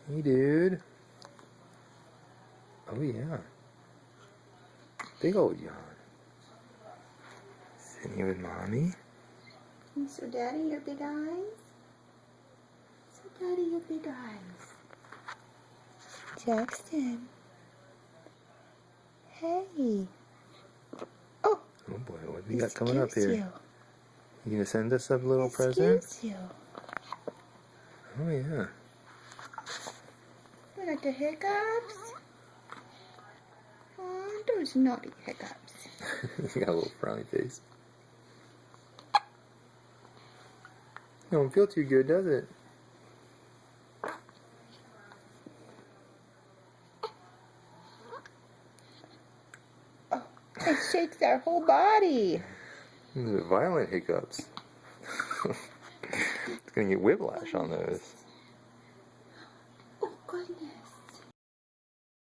Hey, dude. Oh, yeah. Big old yawn. Sitting here with mommy. You show daddy your big eyes? Show daddy your big eyes. Jackson. Hey. Oh, Oh boy, what do we got coming up excuse here? You gonna send us a little Excuse present? you. Oh yeah. You got the hiccups? Oh, those naughty hiccups. You got a little frowny face. Don't feel too good, does it? Oh, it shakes our whole body. These are violent hiccups. It's gonna get whiplash on those.